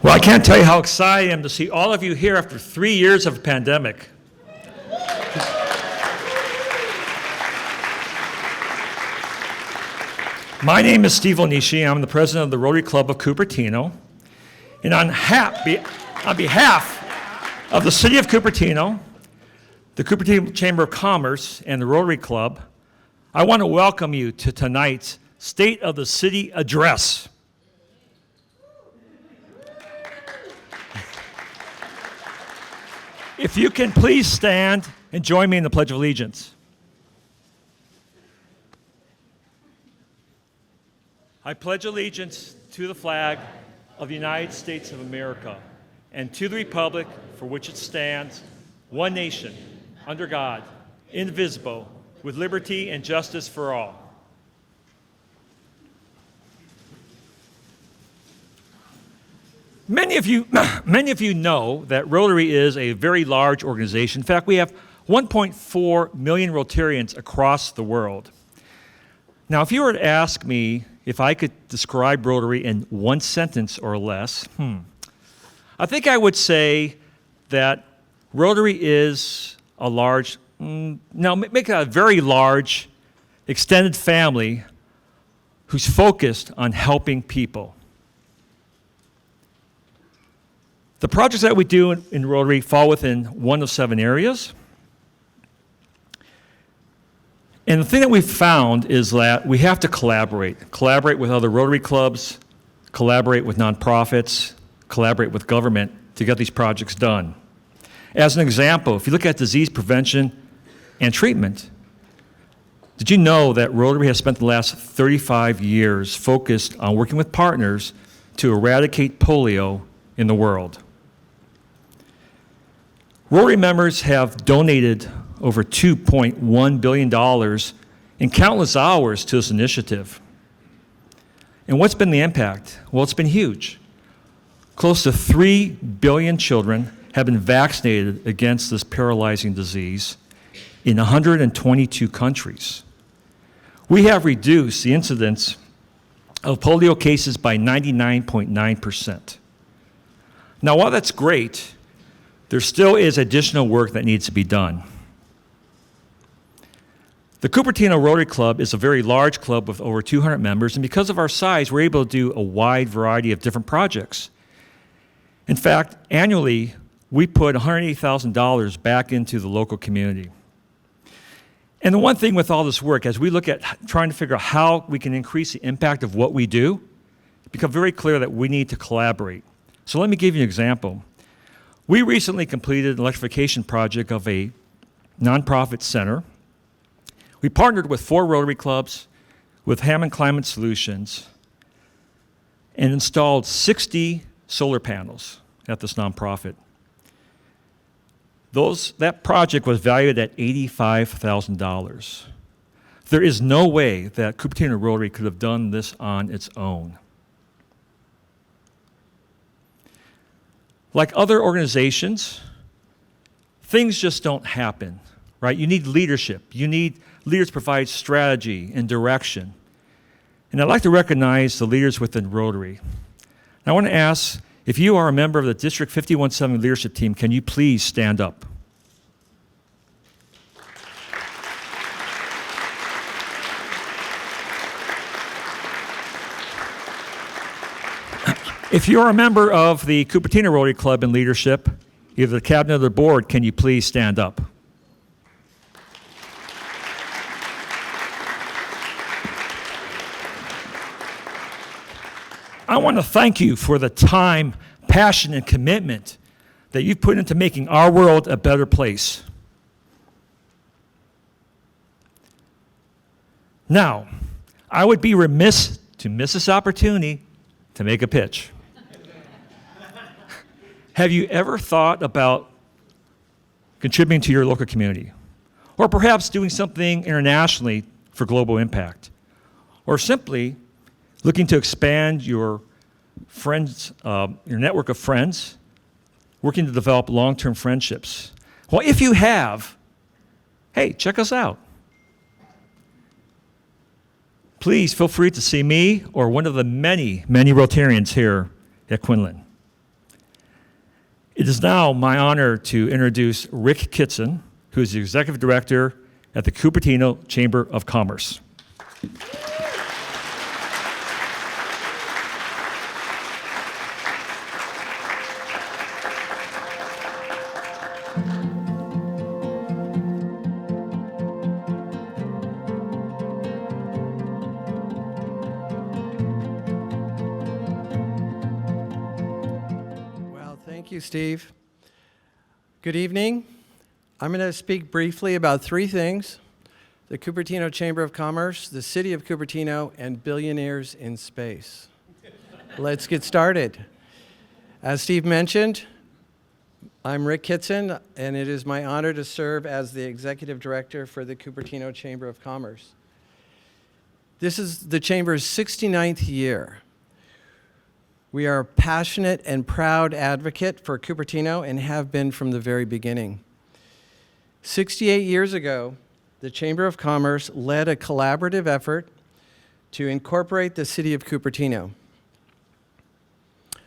Well, I can't tell you how excited I am to see all of you here after 3 years of a pandemic. My name is Steve Onishi. I'm the president of the Rotary Club of Cupertino. And on behalf of the city of Cupertino, the Cupertino Chamber of Commerce, and the Rotary Club, I want to welcome you to tonight's State of the City Address. If you can please stand and join me in the Pledge of Allegiance. I pledge allegiance to the flag of the United States of America and to the republic for which it stands, one nation, under God, indivisible, with liberty and justice for all. Many of you know that Rotary is a very large organization. In fact, we have 1.4 million Rotarians across the world. Now, if you were to ask me if I could describe Rotary in one sentence or less, I think I would say that Rotary is a large, make it a very large, extended family who's focused on helping people. The projects that we do in Rotary fall within one of 7 areas. And the thing that we've found is that we have to collaborate with other Rotary clubs, collaborate with nonprofits, collaborate with government to get these projects done. As an example, if you look at disease prevention and treatment, did you know that Rotary has spent the last 35 years focused on working with partners to eradicate polio in the world? Rotary members have donated over $2.1 billion in countless hours to this initiative. And what's been the impact? Well, it's been huge. Close to 3 billion children have been vaccinated against this paralyzing disease in 122 countries. We have reduced the incidence of polio cases by 99.9%. Now, while that's great, there still is additional work that needs to be done. The Cupertino Rotary Club is a very large club with over 200 members, and because of our size, we're able to do a wide variety of different projects. In fact, annually, we put $180,000 back into the local community. And the one thing with all this work, as we look at trying to figure out how we can increase the impact of what we do, it becomes very clear that we need to collaborate. So let me give you an example. We recently completed an electrification project of a nonprofit center. We partnered with 4 Rotary clubs, with Hammond Climate Solutions, and installed 60 solar panels at this nonprofit. That project was valued at $85,000. There is no way that Cupertino Rotary could have done this on its own. Like other organizations, things just don't happen, right? You need leadership. You need leaders to provide strategy and direction. And I'd like to recognize the leaders within Rotary. I want to ask, if you are a member of the District 5170 leadership team, can you please stand up? If you're a member of the Cupertino Rotary Club in leadership, either the cabinet or the board, can you please stand up? I want to thank you for the time, passion, and commitment that you've put into making our world a better place. Now, I would be remiss to miss this opportunity to make a pitch. Have you ever thought about contributing to your local community? Or perhaps doing something internationally for global impact? Or simply looking to expand your friends, your network of friends, working to develop long-term friendships? Well, if you have, hey, check us out. Please feel free to see me or one of the many, many Rotarians here at Quinlan. It is now my honor to introduce Rick Kitson, who is the Executive Director at the Cupertino Chamber of Commerce. Thank you, Steve. Good evening. I'm going to speak briefly about three things: the Cupertino Chamber of Commerce, the City of Cupertino, and billionaires in space. Let's get started. As Steve mentioned, I'm Rick Kitson, and it is my honor to serve as the Executive Director for the Cupertino Chamber of Commerce. This is the Chamber's 69th year. We are a passionate and proud advocate for Cupertino and have been from the very beginning. 68 years ago, the Chamber of Commerce led a collaborative effort to incorporate the city of Cupertino.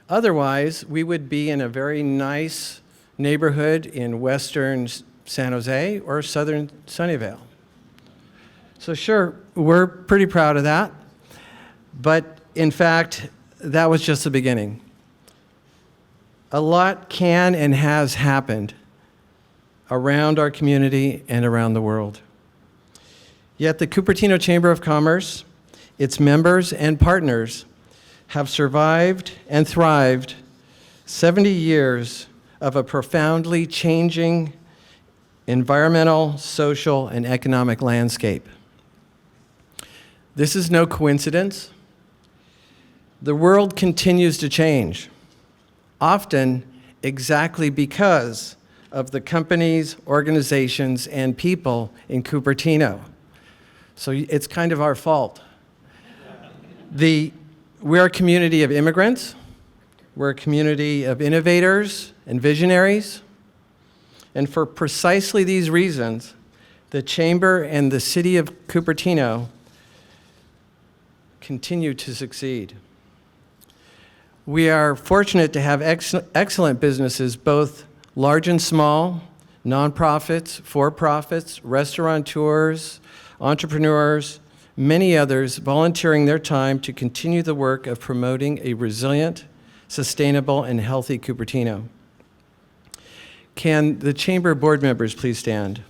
Otherwise, we would be in a very nice neighborhood in western San Jose or southern Sunnyvale. So sure, we're pretty proud of that, but in fact, that was just the beginning. A lot can and has happened around our community and around the world. Yet the Cupertino Chamber of Commerce, its members and partners have survived and thrived 70 years of a profoundly changing environmental, social, and economic landscape. This is no coincidence. The world continues to change, often exactly because of the companies, organizations, and people in Cupertino. So it's kind of our fault. We're a community of immigrants. We're a community of innovators and visionaries. And for precisely these reasons, the Chamber and the City of Cupertino continue to succeed. We are fortunate to have excellent businesses, both large and small, nonprofits, for-profits, restaurateurs, entrepreneurs, many others volunteering their time to continue the work of promoting a resilient, sustainable, and healthy Cupertino. Can the Chamber board members please stand?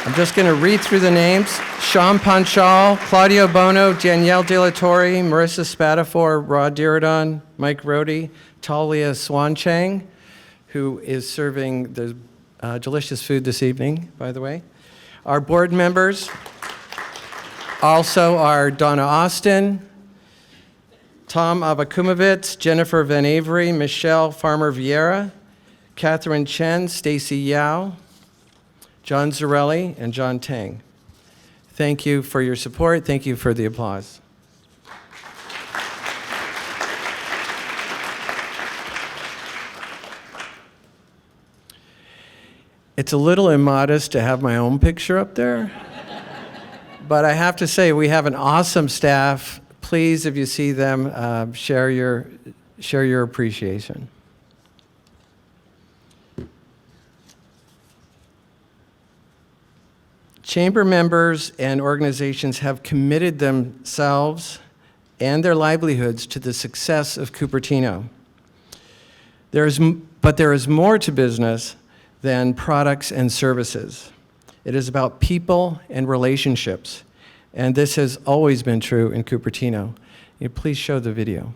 I'm just going to read through the names. Sean Panchal, Claudio Bono, Danielle De La Torre, Marissa Spatafor, Rod Diridon, Mike Rohde, Talia Swanchang, who is serving the delicious food this evening, by the way. Our board members also are Donna Austin, Tom Avakumovitz, Jennifer Van Avery, Michelle Farmer Vieira, Catherine Chen, Stacy Yao, John Zarelli, and John Tang. Thank you for your support. Thank you for the applause. It's a little immodest to have my own picture up there, but I have to say we have an awesome staff. Please, if you see them, share your appreciation. Chamber members and organizations have committed themselves and their livelihoods to the success of Cupertino. But there is more to business than products and services. It is about people and relationships, and this has always been true in Cupertino. Please show the video.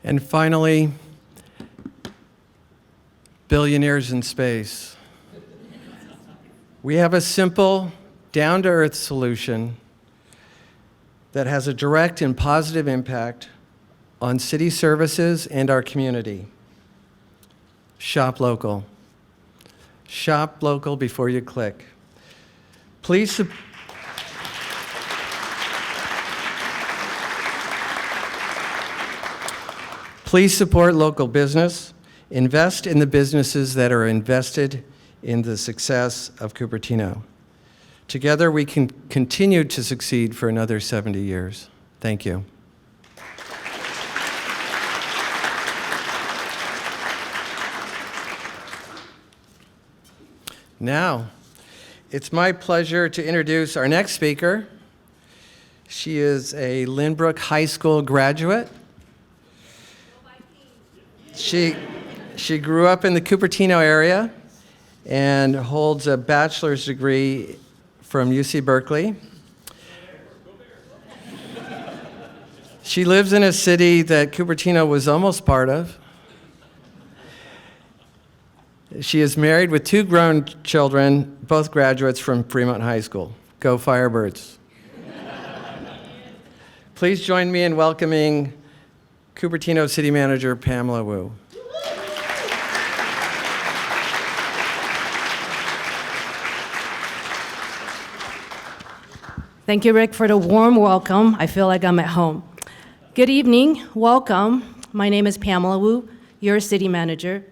And finally, billionaires in space. We have a simple, down-to-earth solution that has a direct and positive impact on city services and our community. Shop local. Shop local before you click. Please support local business. Invest in the businesses that are invested in the success of Cupertino. Together, we can continue to succeed for another 70 years. Thank you. Now, it's my pleasure to introduce our next speaker. She is a Lynbrook High School graduate. She grew up in the Cupertino area and holds a bachelor's degree from UC Berkeley. She lives in a city that Cupertino was almost part of. She is married with 2 grown children, both graduates from Fremont High School. Go Firebirds. Please join me in welcoming Cupertino City Manager Pamela Wu. Thank you, Rick, for the warm welcome. I feel like I'm at home. Good evening. Welcome. My name is Pamela Wu, your city manager.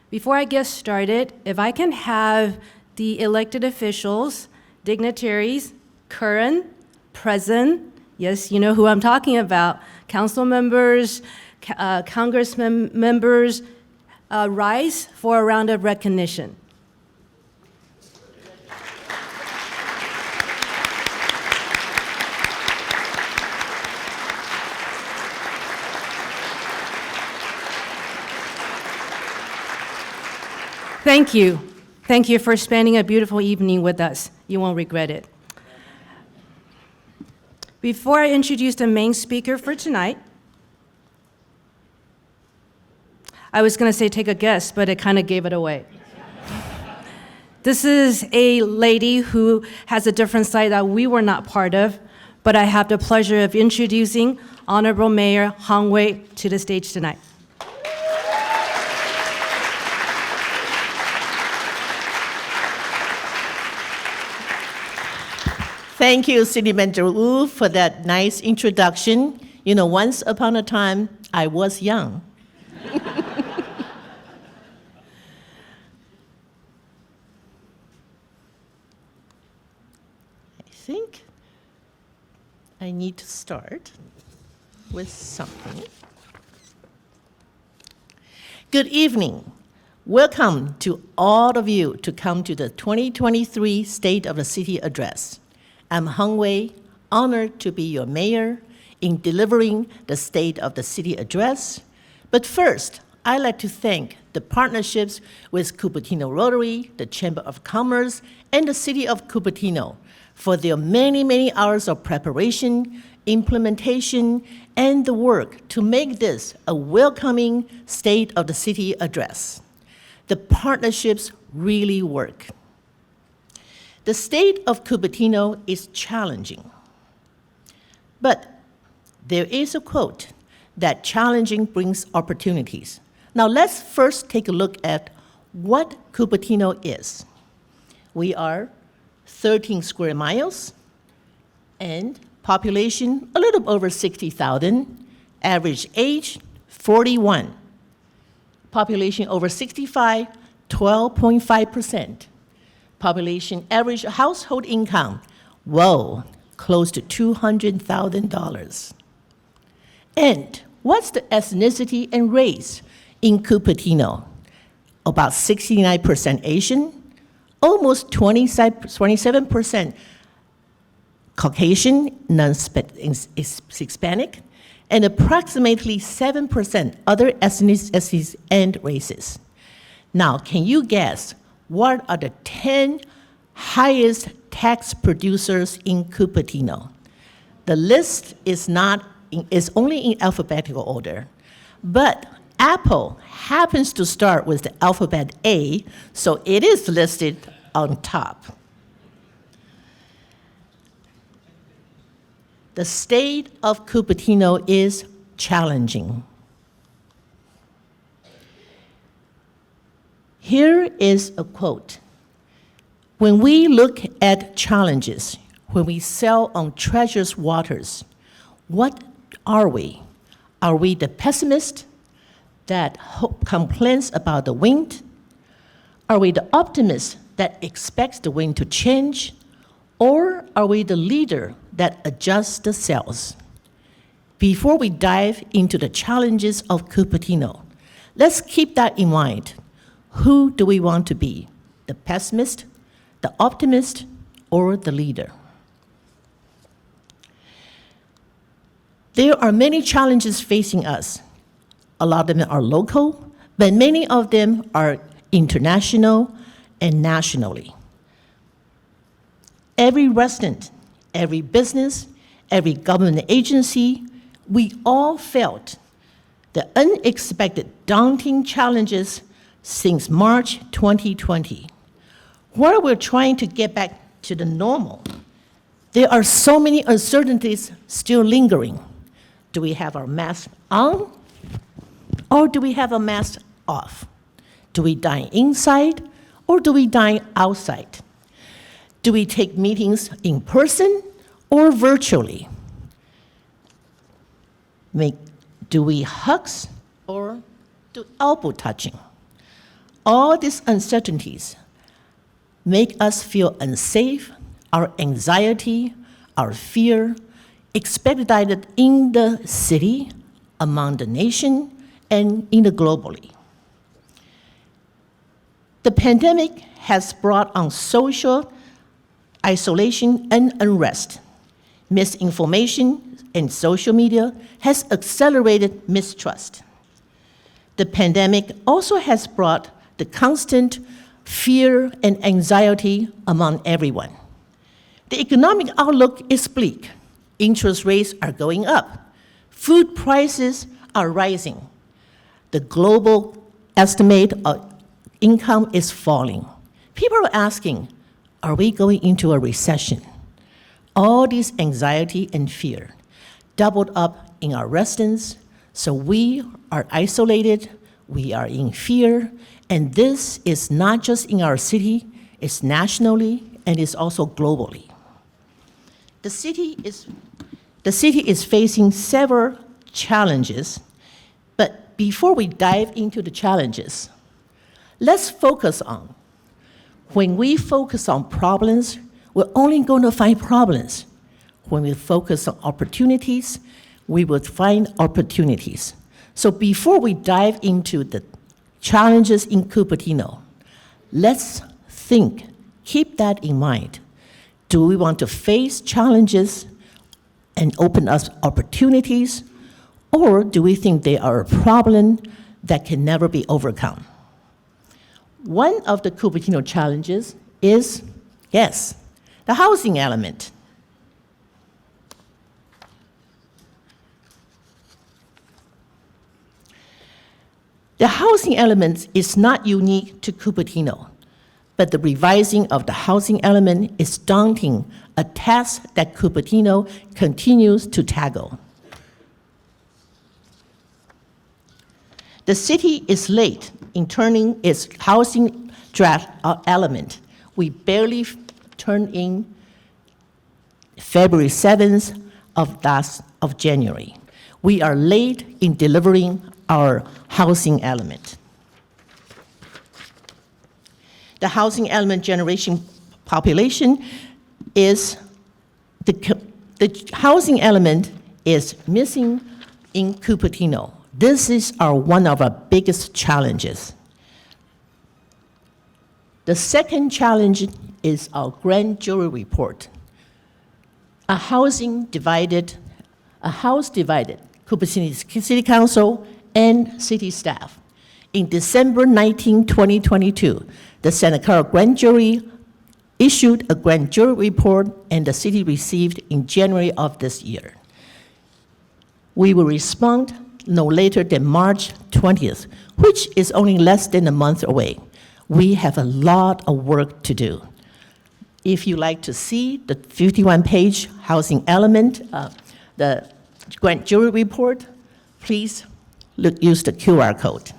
Before I get started, if I can have the elected officials, dignitaries, current, present, yes, you know who I'm talking about, council members, congressmen members, rise for a round of recognition. Thank you. Thank you for spending a beautiful evening with us. You won't regret it. Before I introduce the main speaker for tonight, I was going to say take a guess, but it kind of gave it away. This is a lady who has a different side that we were not part of, but I have the pleasure of introducing Honorable Mayor Hung Wei to the stage tonight. Thank you, City Manager Wu, for that nice introduction. You know, once upon a time, I was young. I think I need to start with something. Good evening. Welcome to all of you to come to the 2023 State of the City Address. I'm Hung Wei, honored to be your mayor in delivering the State of the City Address. But first, I'd like to thank the partnerships with Cupertino Rotary, the Chamber of Commerce, and the City of Cupertino for their many, many hours of preparation, implementation, and the work to make this a welcoming State of the City Address. The partnerships really work. The state of Cupertino is challenging, but there is a quote that challenging brings opportunities. Now let's first take a look at what Cupertino is. We are 13 square miles and population a little over 60,000, average age 41, population over 65, 12.5%. Population average household income, whoa, close to $200,000. And what's the ethnicity and race in Cupertino? About 69% Asian, almost 27% Caucasian, non-Hispanic, and approximately 7% other ethnicities and races. Now, can you guess what are the 10 highest tax producers in Cupertino? The list is only in alphabetical order, But Apple happens to start with the alphabet A, so it is listed on top. The state of Cupertino is challenging. Here is a quote. When we look at challenges, when we sail on treacherous waters, what are we? Are we the pessimist that complains about the wind? Are we the optimist that expects the wind to change? Or are we the leader that adjusts the sails? Before we dive into the challenges of Cupertino, let's keep that in mind. Who do we want to be? The pessimist, the optimist, or the leader? There are many challenges facing us. A lot of them are local, but many of them are international and nationally. Every resident, every business, every government agency, we all felt the unexpected, daunting challenges since March 2020. While we're trying to get back to the normal, there are so many uncertainties still lingering. Do we have our mask on, or do we have a mask off? Do we dine inside, or do we dine outside? Do we take meetings in person or virtually? Do we hugs or do elbow touching? All these uncertainties make us feel unsafe, our anxiety, our fear, expedited in the city, among the nation, and in the globally. The pandemic has brought on social isolation and unrest. Misinformation and social media has accelerated mistrust. The pandemic also has brought the constant fear and anxiety among everyone. The economic outlook is bleak. Interest rates are going up. Food prices are rising. The global estimate of income is falling. People are asking, are we going into a recession? All this anxiety and fear doubled up in our residents, so we are isolated, we are in fear, and this is not just in our city, it's nationally, and it's also globally. The city is facing several challenges, but before we dive into the challenges, let's focus on, when we focus on problems, we're only going to find problems. When we focus on opportunities, we will find opportunities. So before we dive into the challenges in Cupertino, let's think, keep that in mind. Do we want to face challenges and open up opportunities, or do we think they are a problem that can never be overcome? One of the Cupertino challenges is, yes, the housing element. The housing element is not unique to Cupertino, but the revising of the housing element is daunting, a task that Cupertino continues to tackle. The city is late in turning its housing draft element. We barely turned in February 7th of January. We are late in delivering our housing element. The housing element generation population is, the housing element is missing in Cupertino. This is one of our biggest challenges. The second challenge is our grand jury report. A house divided, Cupertino City Council and city staff. In December 19, 2022, the Santa Clara Grand Jury issued a grand jury report, and the city received in January of this year. We will respond no later than March 20th, which is only less than a month away. We have a lot of work to do. If you like to see the 51-page housing element, the grand jury report, please use the QR code.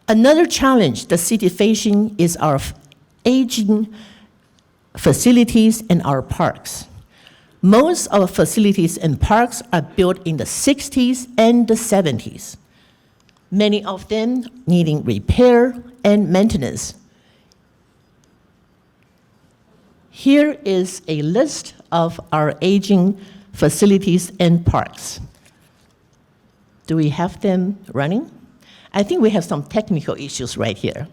Another challenge the city facing is our aging facilities and our parks. Most of our facilities and parks are built in the 60s and the 70s, many of them needing repair and maintenance. Here is a list of our aging facilities and parks. Do we have them running? I think we have some technical issues right here.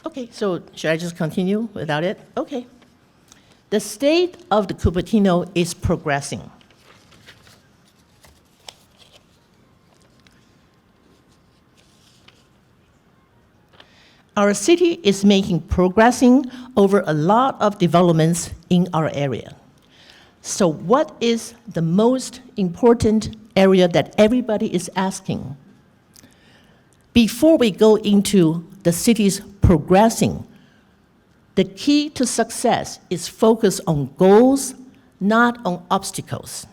Okay, so should I just continue without it? Okay. The state of the Cupertino is progressing. Our city is progressing over a lot of developments in our area. So what is the most important area that everybody is asking? Before we go into the city's progressing, the key to success is focus on goals, not on obstacles.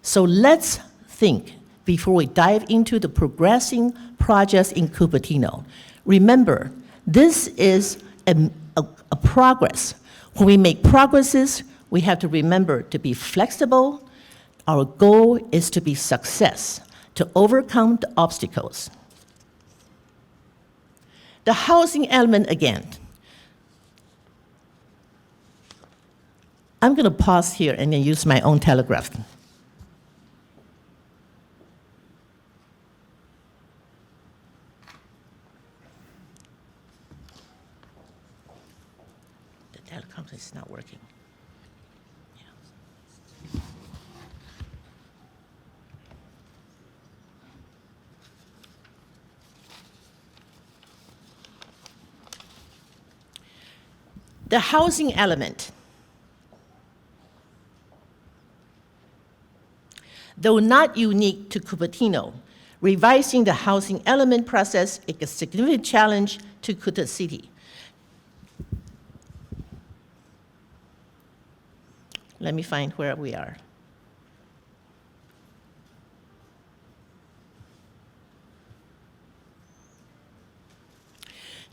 So let's think before we dive into the progressing projects in Cupertino. Remember, this is a progress. When we make progresses, we have to remember to be flexible. Our goal is to be success, to overcome the obstacles. The housing element again. I'm going to pause here and then use my own telegraph. The telecom is not working. Yeah. The housing element. Though not unique to Cupertino, revising the housing element process is a significant challenge to the city. Let me find where we are.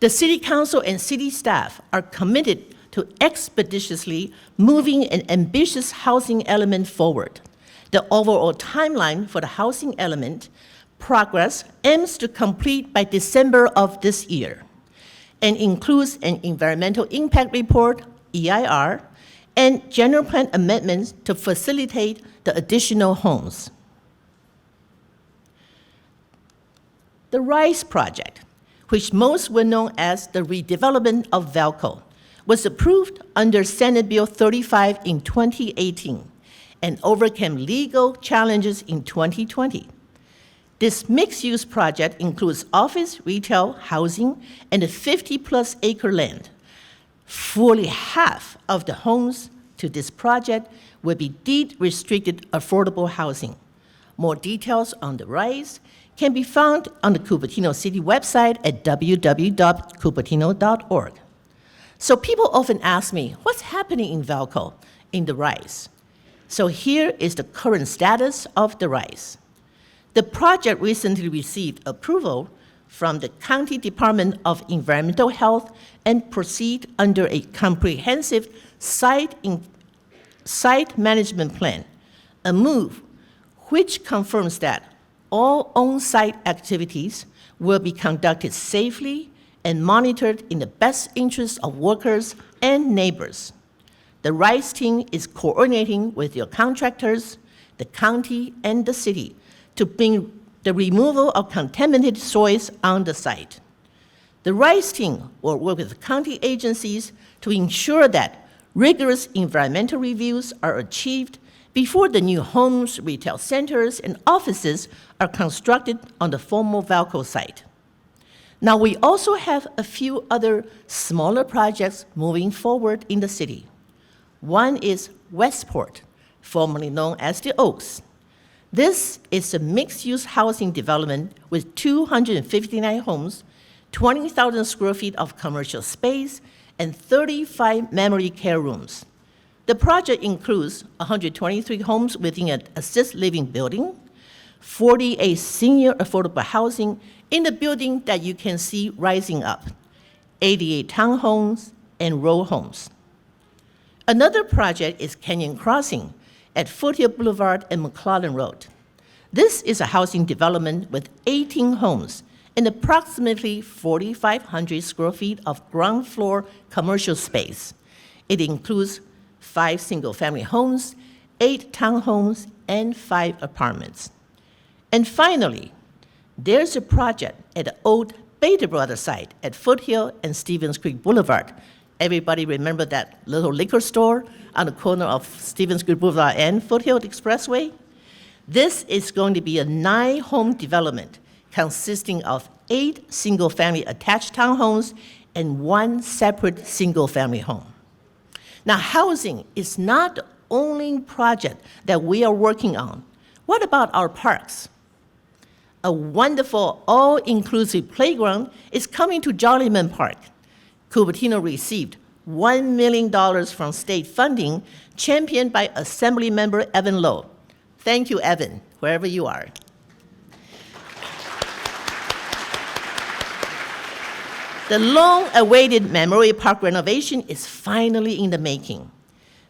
The City Council and city staff are committed to expeditiously moving an ambitious housing element forward. The overall timeline for the housing element progress aims to complete by December of this year and includes an environmental impact report, EIR, and general plan amendments to facilitate the additional homes. The RISE project, which most were known as the redevelopment of Valco, was approved under Senate Bill 35 in 2018 and overcame legal challenges in 2020. This mixed-use project includes office, retail, housing, and a 50-plus acre land. Fully half of the homes to this project will be deed-restricted affordable housing. More details on the RISE can be found on the Cupertino City website at www.cupertino.org. So people often ask me, what's happening in Valco in the RISE? So here is the current status of the RISE. The project recently received approval from the County Department of Environmental Health and proceed under a comprehensive site management plan, a move which confirms that all on-site activities will be conducted safely and monitored in the best interest of workers and neighbors. The RISE team is coordinating with your contractors, the county, and the city to bring the removal of contaminated soils on the site. The RISE team will work with county agencies to ensure that Rigorous environmental reviews are achieved before the new homes, retail centers, and offices are constructed on the former Valco site. Now, we also have a few other smaller projects moving forward in the city. One is Westport, formerly known as the Oaks. This is a mixed-use housing development with 259 homes, 20,000 square feet of commercial space, and 35 memory care rooms. The project includes 123 homes within an assisted living building, 48 senior affordable housing in the building that you can see rising up, 88 townhomes and row homes. Another project is Canyon Crossing at Foothill Boulevard and McClellan Road. This is a housing development with 18 homes and approximately 4,500 square feet of ground floor commercial space. It includes 5 single-family homes, 8 townhomes, and 5 apartments. And finally, there's a project at the old Beta Brothers site at Foothill and Stevens Creek Boulevard. Everybody remember that little liquor store on the corner of Stevens Creek Boulevard and Foothill Expressway? This is going to be a 9-home development consisting of 8 single-family attached townhomes and 1 separate single-family home. Now, housing is not the only project that we are working on. What about our parks? A wonderful all-inclusive playground is coming to Jollyman Park. Cupertino received $1 million from state funding championed by Assemblymember Evan Lowe. Thank you, Evan, wherever you are. The long-awaited Memorial Park renovation is finally in the making.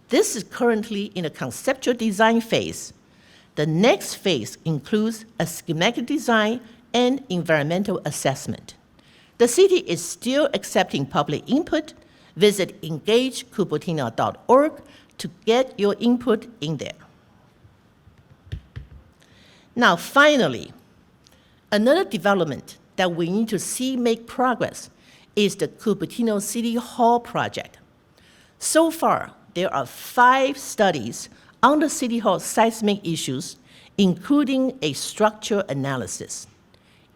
This is currently in a conceptual design phase. The next phase includes a schematic design and environmental assessment. The city is still accepting public input. Visit engagecupertino.org to get your input in there. Now, finally, another development that we need to see make progress is the Cupertino City Hall project. So far, there are 5 studies on the City Hall seismic issues, including a structure analysis.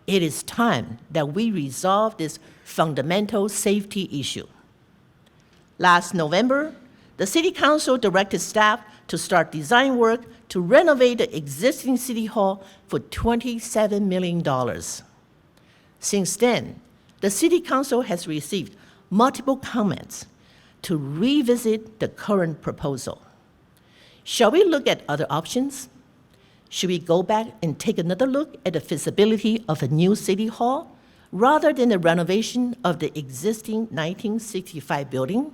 It is time that we resolve this fundamental safety issue. Last November, the City Council directed staff to start design work to renovate the existing City Hall for $27 million. Since then, the City Council has received multiple comments to revisit the current proposal. Shall we look at other options? Should we go back and take another look at the feasibility of a new City Hall rather than the renovation of the existing 1965 building?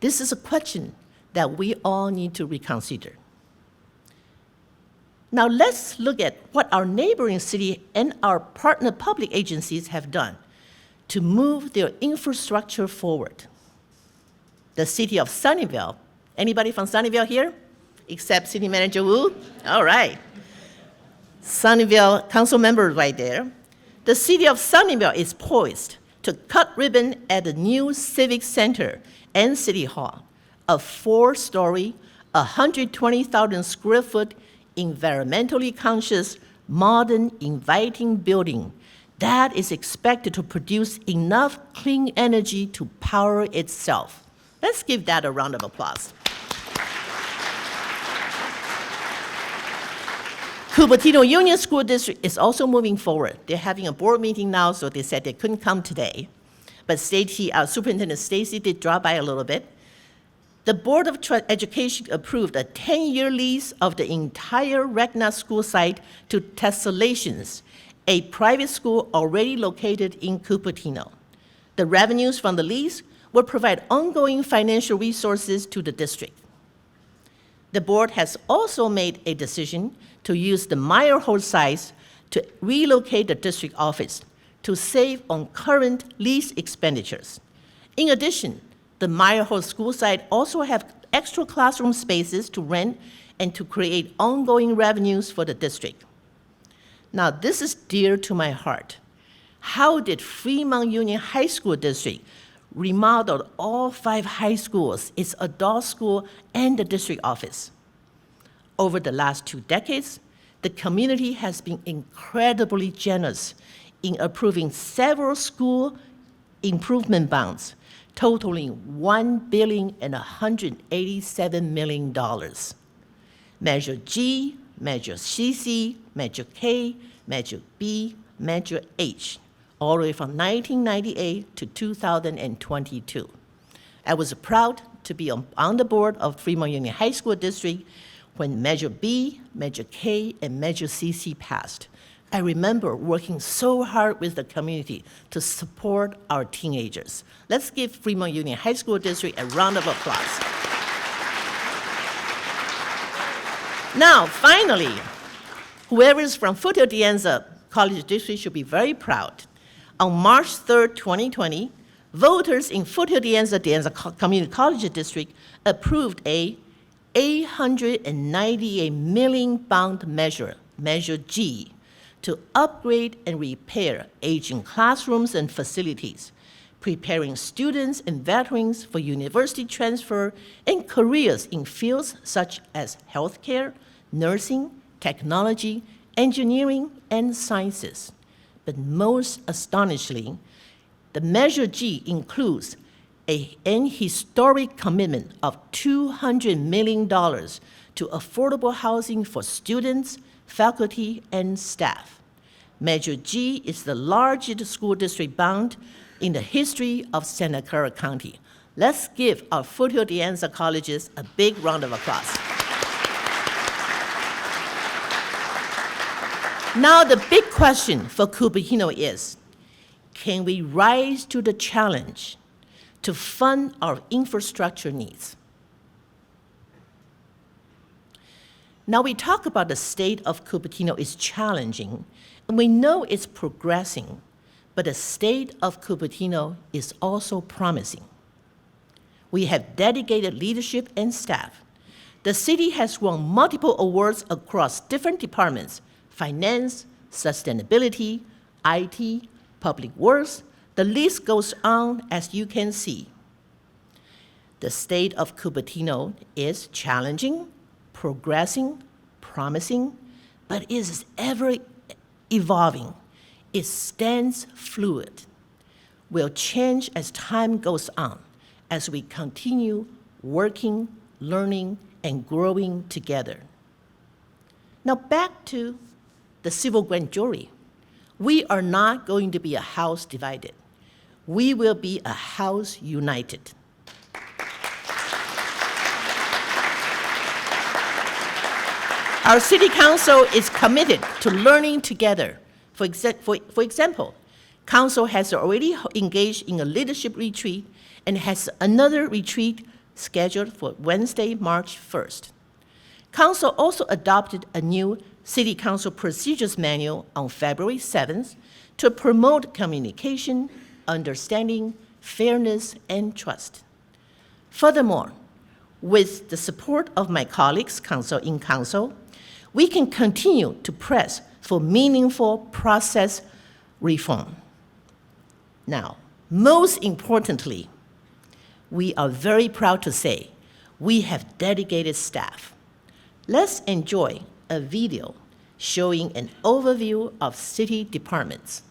This is a question that we all need to reconsider. Now let's look at what our neighboring city and our partner public agencies have done to move their infrastructure forward. The city of Sunnyvale, anybody from Sunnyvale here? Except City Manager Wu? All right. Sunnyvale council member right there. The city of Sunnyvale is poised to cut ribbon at the new Civic Center and City Hall, a 4-story, 120,000 square foot, environmentally conscious, modern, inviting building that is expected to produce enough clean energy to power itself. Let's give that a round of applause. Cupertino Union School District is also moving forward. They're having a board meeting now, so they said they couldn't come today. But Superintendent Stacy did drop by a little bit. The Board of Education approved a 10-year lease of the entire Regna school site to Tessellations, a private school already located in Cupertino. The revenues from the lease will provide ongoing financial resources to the district. The board has also made a decision to use the Mayor Hall site to relocate the district office to save on current lease expenditures. In addition, the Mayor Hall school site also have extra classroom spaces to rent and to create ongoing revenues for the district. Now, this is dear to my heart. How did Fremont Union High School District remodeled all 5 high schools, its adult school, and the district office. Over the last 2 decades, the community has been incredibly generous in approving several school improvement bonds totaling $1,187 million. Measure G, Measure CC, Measure K, Measure B, Measure H, all the way from 1998 to 2022. I was proud to be on the board of Fremont Union High School District when Measure B, Measure K, and Measure CC passed. I remember working so hard with the community to support our teenagers. Let's give Fremont Union High School District a round of applause. Now, finally, whoever is from Foothill De Anza College District should be very proud. On March 3rd, 2020, voters in Foothill De Anza Community College District approved a $898 million bond measure, Measure G, to upgrade and repair aging classrooms and facilities, preparing students and veterans for university transfer and careers in fields such as healthcare, nursing, technology, engineering, and sciences. But most astonishingly, the Measure G includes an historic commitment of $200 million to affordable housing for students, faculty, and staff. Measure G is the largest school district bond in the history of Santa Clara County. Let's give our Foothill De Anza colleges a big round of applause. Now the big question for Cupertino is, can we rise to the challenge to fund our infrastructure needs? Now we talk about the state of Cupertino is challenging, and we know it's progressing, but the state of Cupertino is also promising. We have dedicated leadership and staff. The city has won multiple awards across different departments: finance, sustainability, IT, public works. The list goes on, as you can see. The state of Cupertino is challenging, progressing, promising, but is ever evolving. It stands fluid, will change as time goes on, as we continue working, learning, and growing together. Now back to the civil grand jury. We are not going to be a house divided. We will be a house united. Our city council is committed to learning together. For example, council has already engaged in a leadership retreat and has another retreat scheduled for Wednesday, March 1st. Council also adopted a new City Council Procedures Manual on February 7th to promote communication, understanding, fairness, and trust. Furthermore, with the support of my colleagues in council, we can continue to press for meaningful process reform. Now, most importantly, we are very proud to say we have dedicated staff. Let's enjoy a video showing an overview of city departments.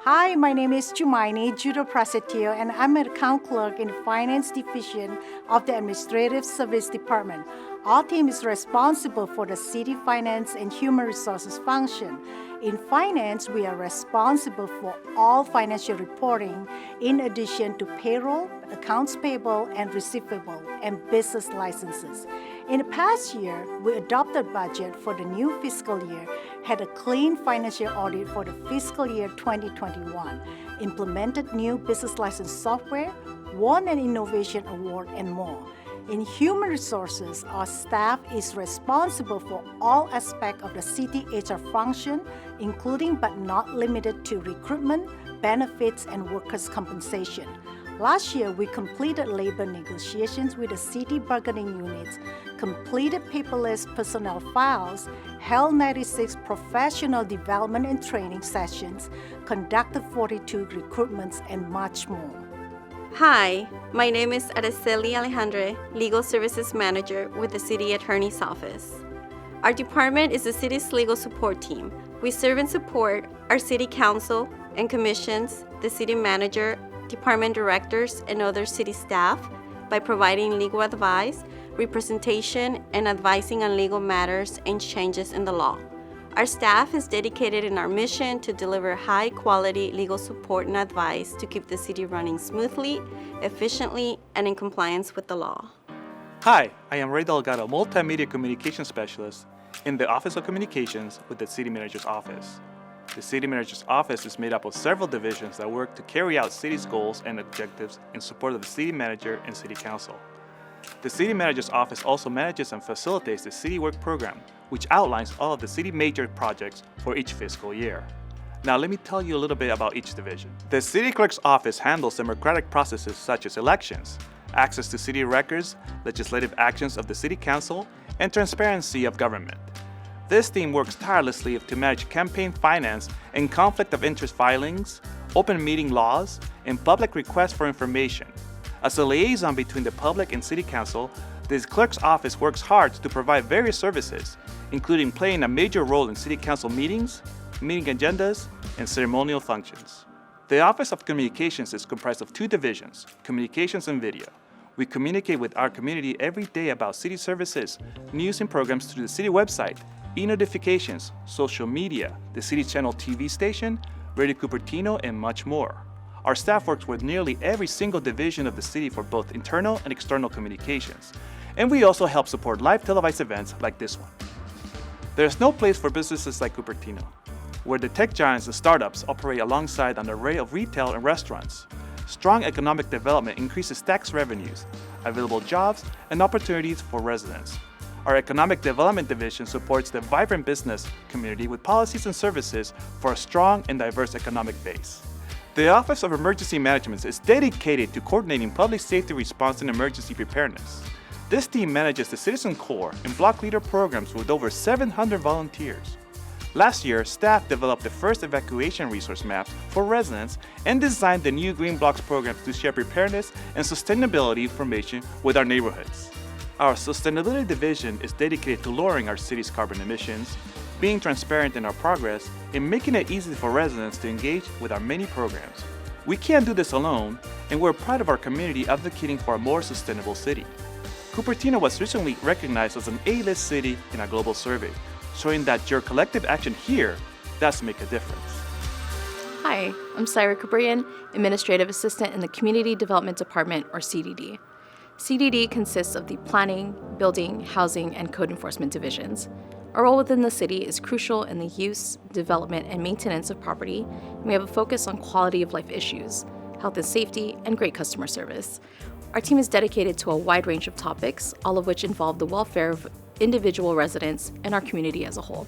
Hi, my name is Jumaini Judo Prasetyo, and I'm an account clerk in the Finance Division of the Administrative Service Department. Our team is responsible for the city finance and human resources function. In finance, we are responsible for all financial reporting, in addition to payroll, accounts payable and receivable, and business licenses. In the past year, we adopted budget for the new fiscal year, had a clean financial audit for the fiscal year 2021, implemented new business license software, won an innovation award, and more. In human resources, our staff is responsible for all aspects of the city HR function, including but not limited to recruitment, benefits, and workers' compensation. Last year, we completed labor negotiations with the city bargaining units, completed paperless personnel files, held 96 professional development and training sessions, conducted 42 recruitments, and much more. Hi, my name is Araceli Alejandre, Legal Services Manager with the City Attorney's Office. Our department is the city's legal support team. We serve and support our city council and commissions, the city manager, department directors, and other city staff by providing legal advice, representation, and advising on legal matters and changes in the law. Our staff is dedicated in our mission to deliver high-quality legal support and advice to keep the city running smoothly, efficiently, and in compliance with the law. Hi, I am Ray Delgado, Multimedia Communications Specialist in the Office of Communications with the City Manager's Office. The City Manager's Office is made up of several divisions that work to carry out city's goals and objectives in support of the City Manager and City Council. The City Manager's Office also manages and facilitates the City Work Program, which outlines all of the city major projects for each fiscal year. Now let me tell you a little bit about each division. The City Clerk's Office handles democratic processes such as elections, access to city records, legislative actions of the City Council, and transparency of government. This team works tirelessly to manage campaign finance and conflict of interest filings, open meeting laws, and public requests for information. As a liaison between the public and City Council, the Clerk's Office works hard to provide various services, including playing a major role in City Council meetings, meeting agendas, and ceremonial functions. The Office of Communications is comprised of two divisions, Communications and Video. We communicate with our community every day about city services, news and programs through the city website, e-notifications, social media, the City Channel TV station, Radio Cupertino, and much more. Our staff works with nearly every single division of the city for both internal and external communications. And we also help support live televised events like this one. There's no place for businesses like Cupertino, where the tech giants and startups operate alongside an array of retail and restaurants. Strong economic development increases tax revenues, available jobs, and opportunities for residents. Our Economic Development Division supports the vibrant business community with policies and services for a strong and diverse economic base. The Office of Emergency Management is dedicated to coordinating public safety response and emergency preparedness. This team manages the Citizen Corps and block leader programs with over 700 volunteers. Last year, staff developed the first evacuation resource maps for residents and designed the new Green Blocks program to share preparedness and sustainability information with our neighborhoods. Our Sustainability Division is dedicated to lowering our city's carbon emissions, being transparent in our progress, and making it easy for residents to engage with our many programs. We can't do this alone, and we're proud of our community advocating for a more sustainable city. Cupertino was recently recognized as an A-list city in a global survey, showing that your collective action here does make a difference. Hi, I'm Syra Kubrian, Administrative Assistant in the Community Development Department, or CDD. CDD consists of the Planning, Building, Housing, and Code Enforcement divisions. Our role within the city is crucial in the use, development, and maintenance of property, and we have a focus on quality of life issues, health and safety, and great customer service. Our team is dedicated to a wide range of topics, all of which involve the welfare of individual residents and our community as a whole.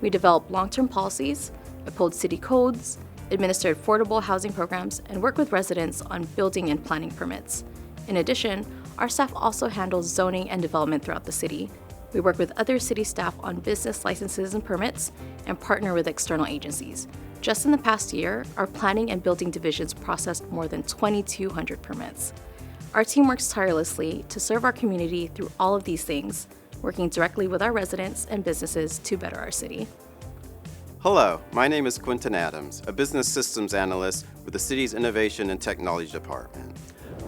We develop long-term policies, uphold city codes, administer affordable housing programs, and work with residents on building and planning permits. In addition, our staff also handles zoning and development throughout the city. We work with other city staff on business licenses and permits and partner with external agencies. Just in the past year, our planning and building divisions processed more than 2,200 permits. Our team works tirelessly to serve our community through all of these things, working directly with our residents and businesses to better our city. Hello, my name is Quinton Adams, a business systems analyst with the city's Innovation and Technology Department.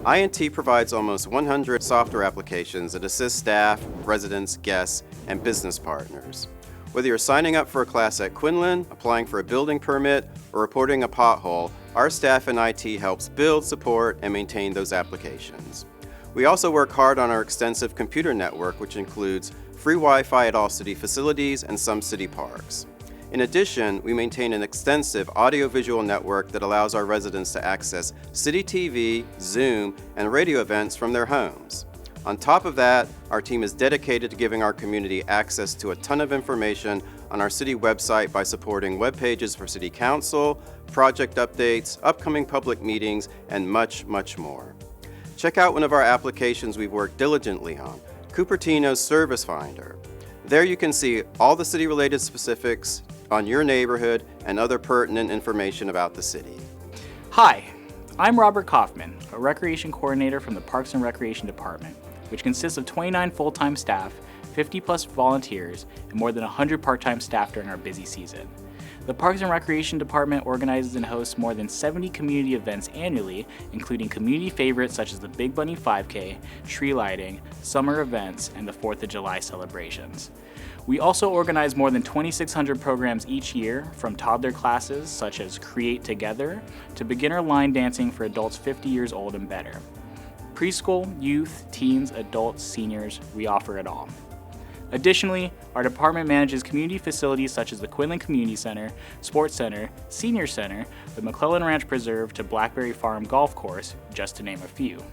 INT provides almost 100 software applications that assist staff, residents, guests, and business partners. Whether you're signing up for a class at Quinlan, applying for a building permit, or reporting a pothole, our staff in IT helps build, support, and maintain those applications. We also work hard on our extensive computer network, which includes free Wi-Fi at all city facilities and some city parks. In addition, we maintain an extensive audiovisual network that allows our residents to access city TV, Zoom, and radio events from their homes. On top of that, our team is dedicated to giving our community access to a ton of information on our city website by supporting web pages for city council, project updates, upcoming public meetings, and much, much more. Check out one of our applications we've worked diligently on, Cupertino's Service Finder. There you can see all the city-related specifics on your neighborhood and other pertinent information about the city. Hi, I'm Robert Kaufman, a recreation coordinator from the Parks and Recreation Department, which consists of 29 full-time staff, 50-plus volunteers, and more than 100 part-time staff during our busy season. The Parks and Recreation Department organizes and hosts more than 70 community events annually, including community favorites such as the Big Bunny 5K, tree lighting, summer events, and the 4th of July celebrations. We also organize more than 2,600 programs each year, from toddler classes such as Create Together to beginner line dancing for adults 50 years old and better. Preschool, youth, teens, adults, seniors, we offer it all. Additionally, our department manages community facilities such as the Quinlan Community Center, Sports Center, Senior Center, the McClellan Ranch Preserve to Blackberry Farm Golf Course, just to name a few.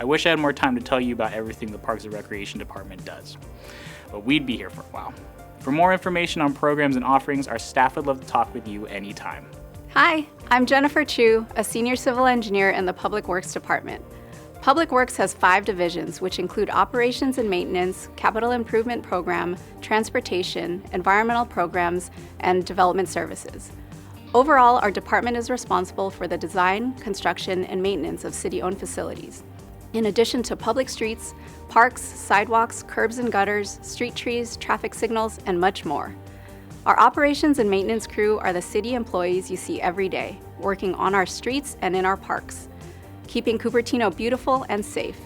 I wish I had more time to tell you about everything the Parks and Recreation Department does, but we'd be here for a while. For more information on programs and offerings, our staff would love to talk with you anytime. Hi, I'm Jennifer Chu, a senior civil engineer in the Public Works Department. Public Works has 5 divisions, which include operations and maintenance, capital improvement program, transportation, environmental programs, and development services. Overall, our department is responsible for the design, construction, and maintenance of city-owned facilities. In addition to public streets, parks, sidewalks, curbs and gutters, street trees, traffic signals, and much more. Our operations and maintenance crew are the city employees you see every day, working on our streets and in our parks, keeping Cupertino beautiful and safe.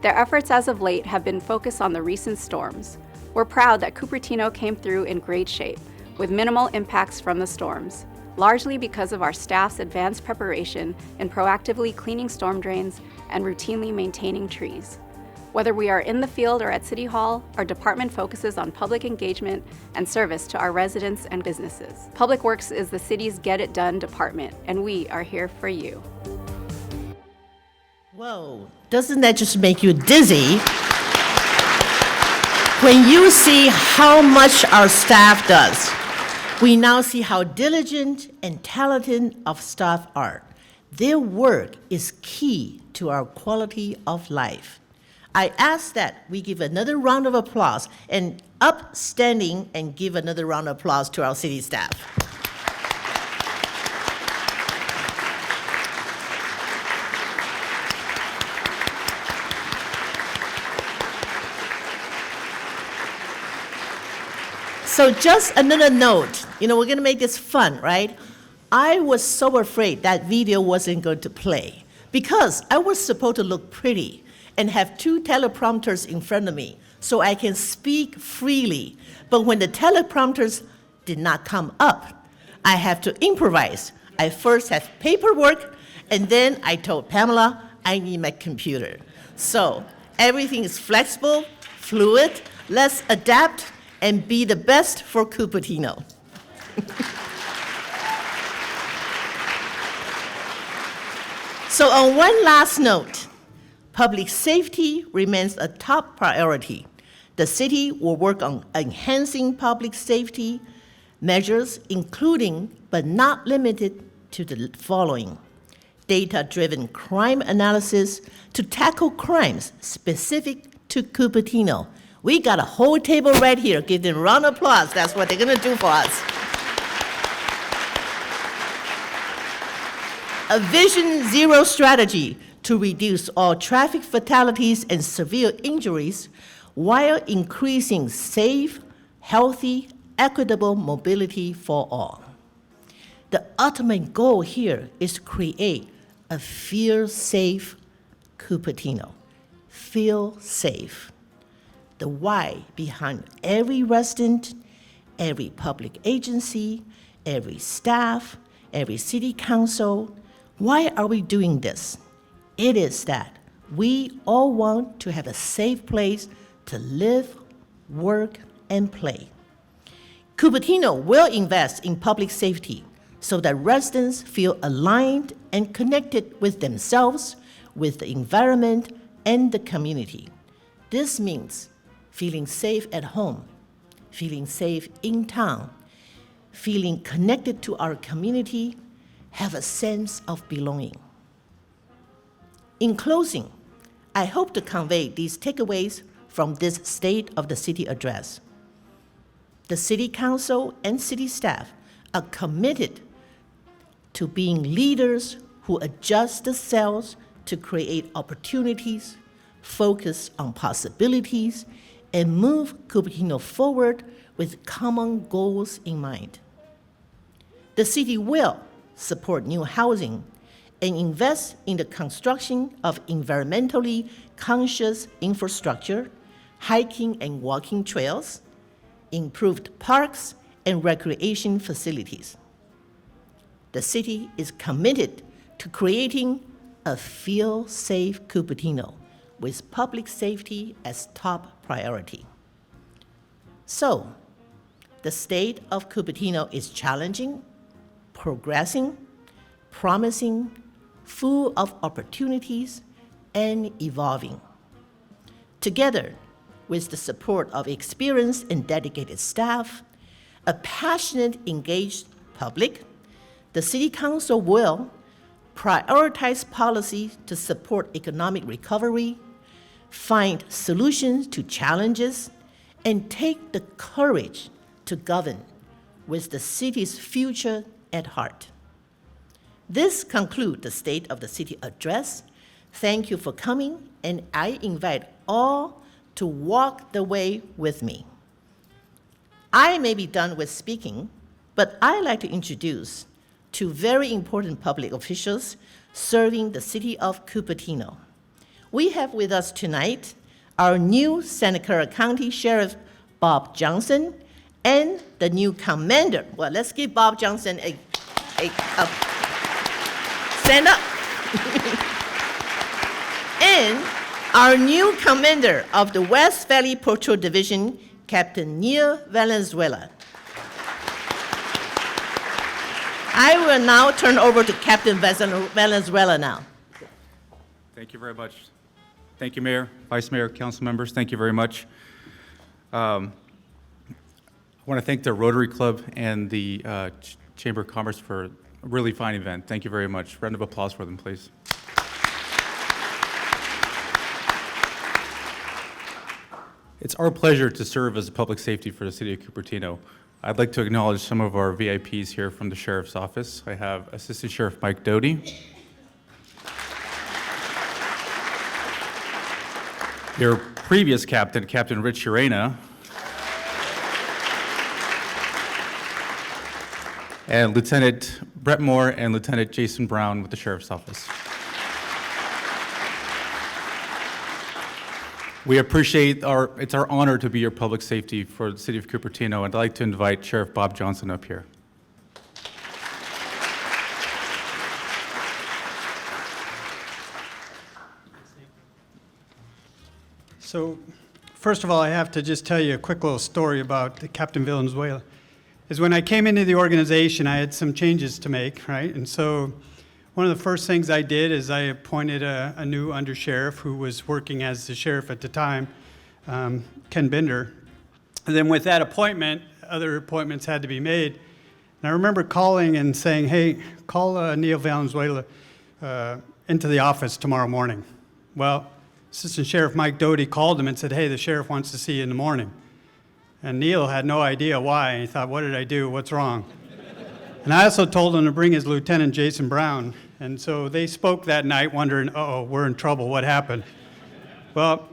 Their efforts as of late have been focused on the recent storms. We're proud that Cupertino came through in great shape, with minimal impacts from the storms, largely because of our staff's advanced preparation in proactively cleaning storm drains and routinely maintaining trees. Whether we are in the field or at City Hall, our department focuses on public engagement and service to our residents and businesses. Public Works is the city's Get It Done department, and we are here for you. Whoa, doesn't that just make you dizzy? When you see how much our staff does, we now see how diligent and talented our staff are. Their work is key to our quality of life. I ask that we give another round of applause and upstanding and give another round of applause to our city staff. So just another note, we're gonna make this fun, right? I was so afraid that video wasn't going to play because I was supposed to look pretty and have 2 teleprompters in front of me so I can speak freely. But when the teleprompters did not come up, I have to improvise. I first have paperwork, and then I told Pamela I need my computer. So everything is flexible, fluid. Let's adapt and be the best for Cupertino. So on one last note, public safety remains a top priority. The city will work on enhancing public safety measures, including but not limited to the following: data-driven crime analysis to tackle crimes specific to Cupertino. We got a whole table right here. Give them a round of applause. That's what they're gonna do for us. A Vision Zero strategy to reduce all traffic fatalities and severe injuries while increasing safe, healthy, equitable mobility for all. The ultimate goal here is to create a feel-safe Cupertino. Feel safe. The why behind every resident, every public agency, every staff, every city council. Why are we doing this? It is that we all want to have a safe place to live, work, and play. Cupertino will invest in public safety so that residents feel aligned and connected with themselves, with the environment, and the community. This means feeling safe at home, feeling safe in town, feeling connected to our community, have a sense of belonging. In closing, I hope to convey these takeaways from this State of the City address. The City Council and City staff are committed to being leaders who adjust themselves to create opportunities, focus on possibilities, and move Cupertino forward with common goals in mind. The city will support new housing and invest in the construction of environmentally conscious infrastructure, hiking and walking trails, improved parks, and recreation facilities. The city is committed to creating a feel-safe Cupertino with public safety as top priority. So, the state of Cupertino is challenging, progressing, promising, full of opportunities, and evolving. Together, with the support of experienced and dedicated staff, a passionate, engaged public, the City Council will prioritize policy to support economic recovery, find solutions to challenges, and take the courage to govern with the city's future at heart. This concludes the State of the City address. Thank you for coming, and I invite all to walk the way with me. I may be done with speaking, but I'd like to introduce two very important public officials serving the city of Cupertino. We have with us tonight our new Santa Clara County Sheriff, Bob Johnson, and the new commander. Well, let's give Bob Johnson a stand up. And our new commander of the West Valley Patrol Division, Captain Neil Valenzuela. I will now turn over to Captain Valenzuela now. Thank you very much. Thank you, Mayor, Vice Mayor, council members. Thank you very much. I want to thank the Rotary Club and the Chamber of Commerce for a really fine event. Thank you very much. Round of applause for them, please. It's our pleasure to serve as a public safety for the city of Cupertino. I'd like to acknowledge some of our VIPs here from the Sheriff's Office. I have Assistant Sheriff Mike Doty, your previous captain, Captain Rich Urena, and Lieutenant Brett Moore and Lieutenant Jason Brown with the Sheriff's Office. We appreciate it's our honor to be your public safety for the city of Cupertino, and I'd like to invite Sheriff Bob Johnson up here. So, first of all, I have to just tell you a quick little story about Captain Valenzuela. Is when I came into the organization, I had some changes to make, right? And so one of the first things I did is I appointed a new undersheriff who was working as the sheriff at the time, Ken Bender. And then with that appointment, other appointments had to be made. And I remember calling and saying, hey, call Neil Valenzuela into the office tomorrow morning. Well, Assistant Sheriff Mike Doty called him and said, hey, the sheriff wants to see you in the morning. And Neil had no idea why. He thought, what did I do? What's wrong? And I also told him to bring his Lieutenant Jason Brown. And so they spoke that night wondering, uh-oh, we're in trouble. What happened? Well,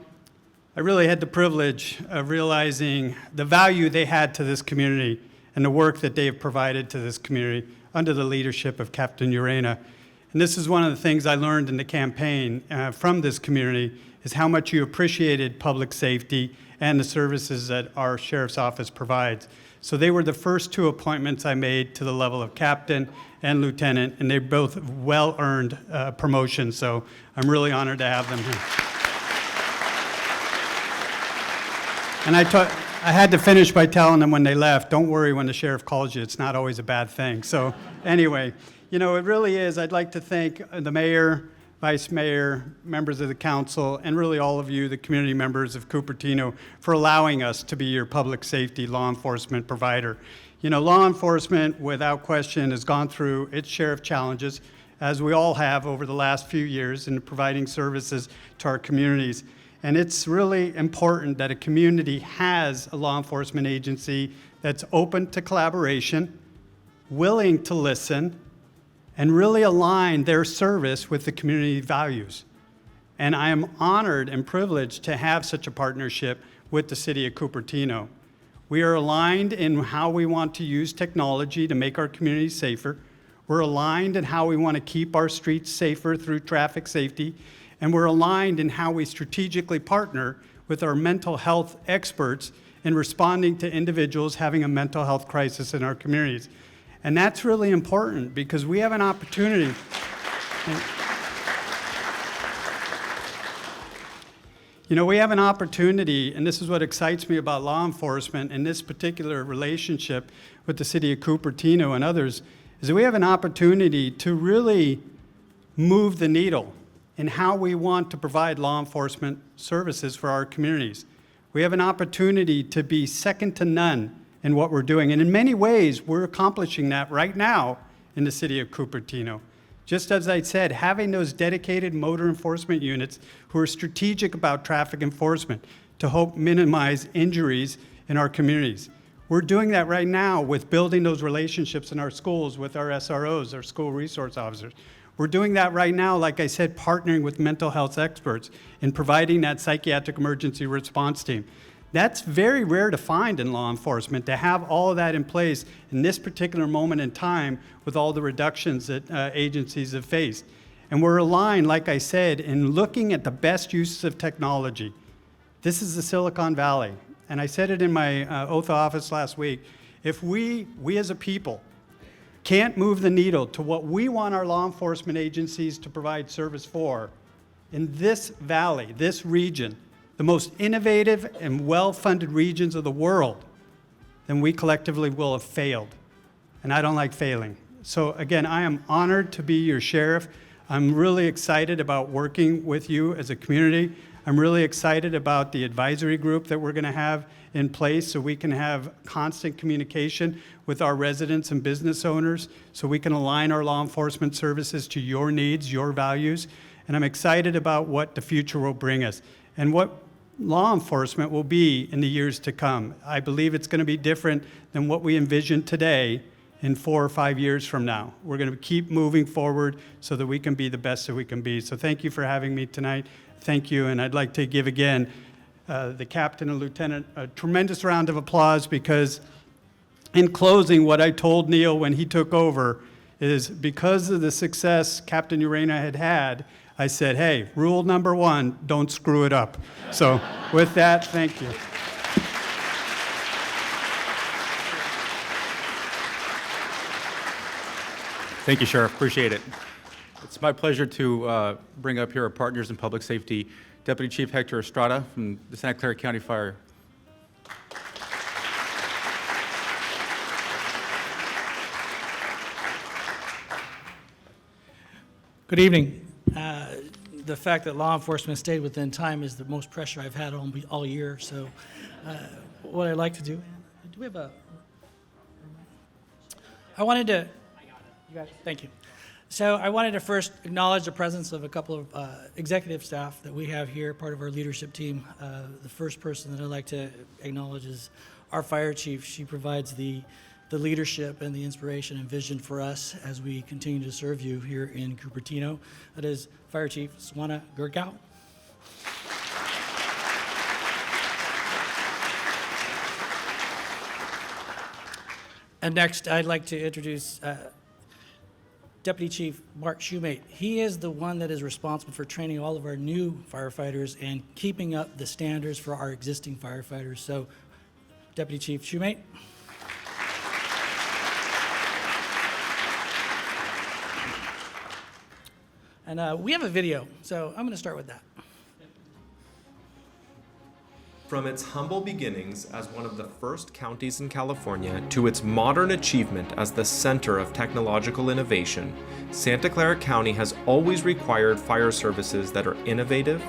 I really had the privilege of realizing the value they had to this community and the work that they have provided to this community under the leadership of Captain Urena. And this is one of the things I learned in the campaign from this community, is how much you appreciated public safety and the services that our sheriff's office provides. So they were the first two appointments I made to the level of captain and lieutenant, and they're both well-earned promotions, so I'm really honored to have them here. And I had to finish by telling them when they left, don't worry when the sheriff calls you, it's not always a bad thing. So anyway, you know, it really is. I'd like to thank the mayor, Vice Mayor, members of the council, and really all of you, the community members of Cupertino, for allowing us to be your public safety law enforcement provider. You know, law enforcement, without question, has gone through its share of challenges, as we all have over the last few years in providing services to our communities. And it's really important that a community has a law enforcement agency that's open to collaboration, willing to listen, and really align their service with the community values. And I am honored and privileged to have such a partnership with the City of Cupertino. We are aligned in how we want to use technology to make our communities safer. We're aligned in how we want to keep our streets safer through traffic safety. And we're aligned in how we strategically partner with our mental health experts in responding to individuals having a mental health crisis in our communities. And that's really important because we have an opportunity. You know, we have an opportunity, and this is what excites me about law enforcement and this particular relationship with the City of Cupertino and others, is that we have an opportunity to really move the needle in how we want to provide law enforcement services for our communities. We have an opportunity to be second to none in what we're doing. And in many ways, we're accomplishing that right now in the City of Cupertino. Just as I said, having those dedicated motor enforcement units who are strategic about traffic enforcement to help minimize injuries in our communities. We're doing that right now with building those relationships in our schools with our SROs, our school resource officers. We're doing that right now, like I said, partnering with mental health experts and providing that psychiatric emergency response team. That's very rare to find in law enforcement, to have all of that in place in this particular moment in time with all the reductions that agencies have faced. And we're aligned, like I said, in looking at the best uses of technology. This is the Silicon Valley. And I said it in my oath of office last week. If we as a people can't move the needle to what we want our law enforcement agencies to provide service for, in this valley, this region, the most innovative and well-funded regions of the world, then we collectively will have failed. And I don't like failing. So again, I am honored to be your sheriff. I'm really excited about working with you as a community. I'm really excited about the advisory group that we're going to have in place so we can have constant communication with our residents and business owners so we can align our law enforcement services to your needs, your values. And I'm excited about what the future will bring us and what law enforcement will be in the years to come. I believe it's going to be different than what we envision today in 4 or 5 years from now. We're going to keep moving forward so that we can be the best that we can be. So thank you for having me tonight. Thank you, and I'd like to give again the captain and lieutenant a tremendous round of applause because in closing, what I told Neil when he took over is because of the success Captain Urena had, I said, hey, rule number 1, don't screw it up. So with that, thank you. Thank you, Sheriff. Appreciate it. It's my pleasure to bring up here our partners in public safety, Deputy Chief Hector Estrada from the Santa Clara County Fire. Good evening. The fact that law enforcement stayed within time is the most pressure I've had all year. So what I'd like to do we have a, I wanted to, you guys, thank you. So I wanted to first acknowledge the presence of a couple of executive staff that we have here, part of our leadership team. The first person that I'd like to acknowledge is our fire chief. She provides the leadership and the inspiration and vision for us as we continue to serve you here in Cupertino. That is Fire Chief Swana Gurkow. And next, I'd like to introduce Deputy Chief Mark Shoemate. He is the one that is responsible for training all of our new firefighters and keeping up the standards for our existing firefighters. So, Deputy Chief Shoemate. And we have a video, so I'm going to start with that. From its humble beginnings as one of the first counties in California to its modern achievement as the center of technological innovation, Santa Clara County has always required fire services that are innovative,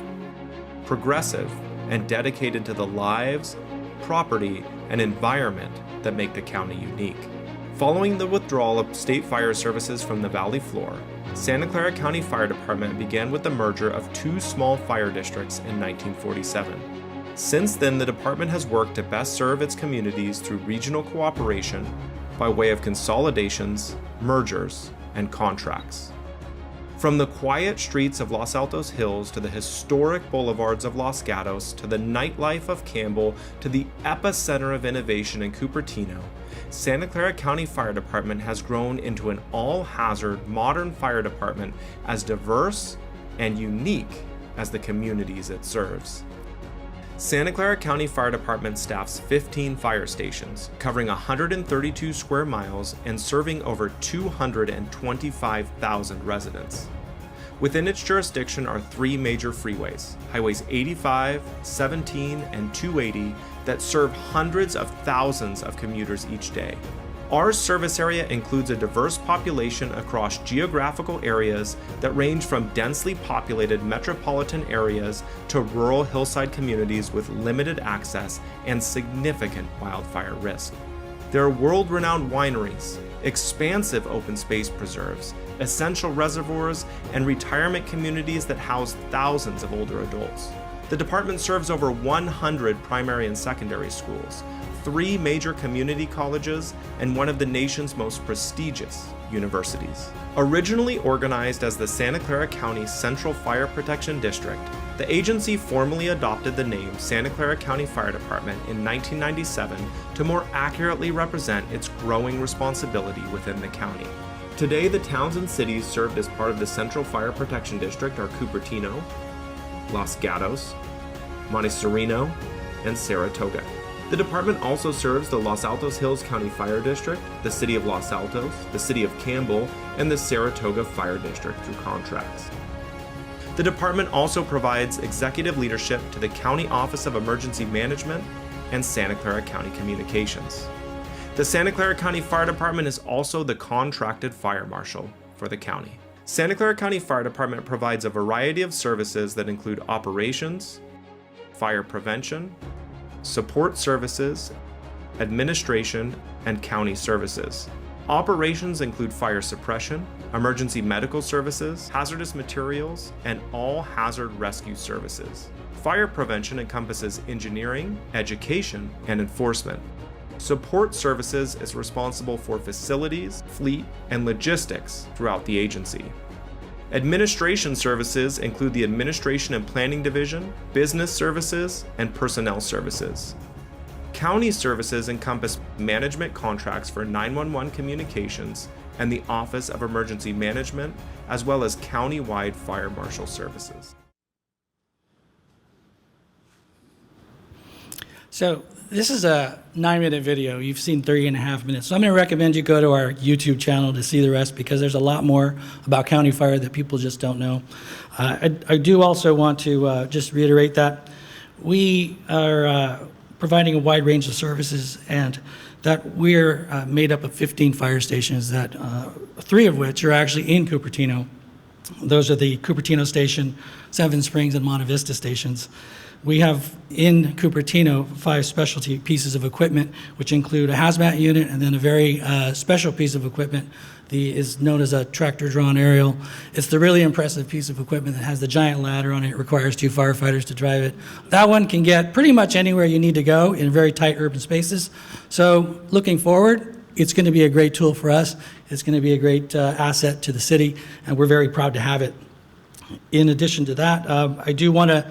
progressive, and dedicated to the lives, property, and environment that make the county unique. Following the withdrawal of state fire services from the valley floor, Santa Clara County Fire Department began with the merger of two small fire districts in 1947. Since then, the department has worked to best serve its communities through regional cooperation by way of consolidations, mergers, and contracts. From the quiet streets of Los Altos Hills to the historic boulevards of Los Gatos to the nightlife of Campbell to the epicenter of innovation in Cupertino, Santa Clara County Fire Department has grown into an all-hazard modern fire department as diverse and unique as the communities it serves. Santa Clara County Fire Department staffs 15 fire stations, covering 132 square miles and serving over 225,000 residents. Within its jurisdiction are three major freeways, Highways 85, 17, and 280, that serve hundreds of thousands of commuters each day. Our service area includes a diverse population across geographical areas that range from densely populated metropolitan areas to rural hillside communities with limited access and significant wildfire risk. There are world-renowned wineries, expansive open space preserves, essential reservoirs, and retirement communities that house thousands of older adults. The department serves over 100 primary and secondary schools, 3 major community colleges, and one of the nation's most prestigious universities. Originally organized as the Santa Clara County Central Fire Protection District, the agency formally adopted the name Santa Clara County Fire Department in 1997 to more accurately represent its growing responsibility within the county. Today, the towns and cities served as part of the Central Fire Protection District are Cupertino, Los Gatos, Monte Sereno, and Saratoga. The department also serves the Los Altos Hills County Fire District, the City of Los Altos, the City of Campbell, and the Saratoga Fire District through contracts. The department also provides executive leadership to the County Office of Emergency Management and Santa Clara County Communications. The Santa Clara County Fire Department is also the contracted fire marshal for the county. Santa Clara County Fire Department provides a variety of services that include operations, fire prevention, support services, administration, and county services. Operations include fire suppression, emergency medical services, hazardous materials, and all hazard rescue services. Fire prevention encompasses engineering, education, and enforcement. Support services is responsible for facilities, fleet, and logistics throughout the agency. Administration services include the Administration and Planning Division, Business Services, and Personnel Services. County services encompass management contracts for 911 communications and the Office of Emergency Management, as well as county-wide fire marshal services. So this is a 9-minute video. You've seen 3.5 minutes. So I'm going to recommend you go to our YouTube channel to see the rest, because there's a lot more about county fire that people just don't know. I do also want to just reiterate that we are providing a wide range of services, and that we're made up of 15 fire stations, that 3 of which are actually in Cupertino. Those are the Cupertino Station, Seven Springs, and Monte Vista stations. We have in Cupertino 5 specialty pieces of equipment, which include a hazmat unit and then a very special piece of equipment is known as a tractor-drawn aerial. It's the really impressive piece of equipment that has the giant ladder on it. It requires 2 firefighters to drive it. That one can get pretty much anywhere you need to go in very tight urban spaces. So looking forward, it's going to be a great tool for us. It's going to be a great asset to the city, and we're very proud to have it. In addition to that, I do want to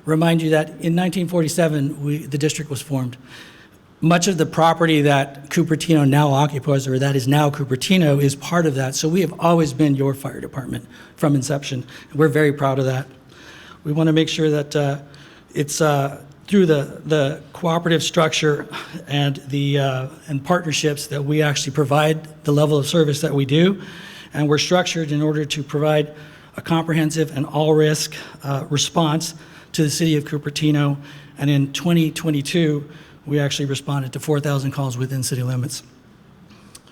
remind you that in 1947, the district was formed. Much of the property that Cupertino now occupies, or that is now Cupertino, is part of that. So we have always been your fire department from inception. And we're very proud of that. We want to make sure that it's through the cooperative structure and and partnerships that we actually provide the level of service that we do. And we're structured in order to provide a comprehensive and all-risk response to the city of Cupertino, and in 2022, we actually responded to 4,000 calls within city limits.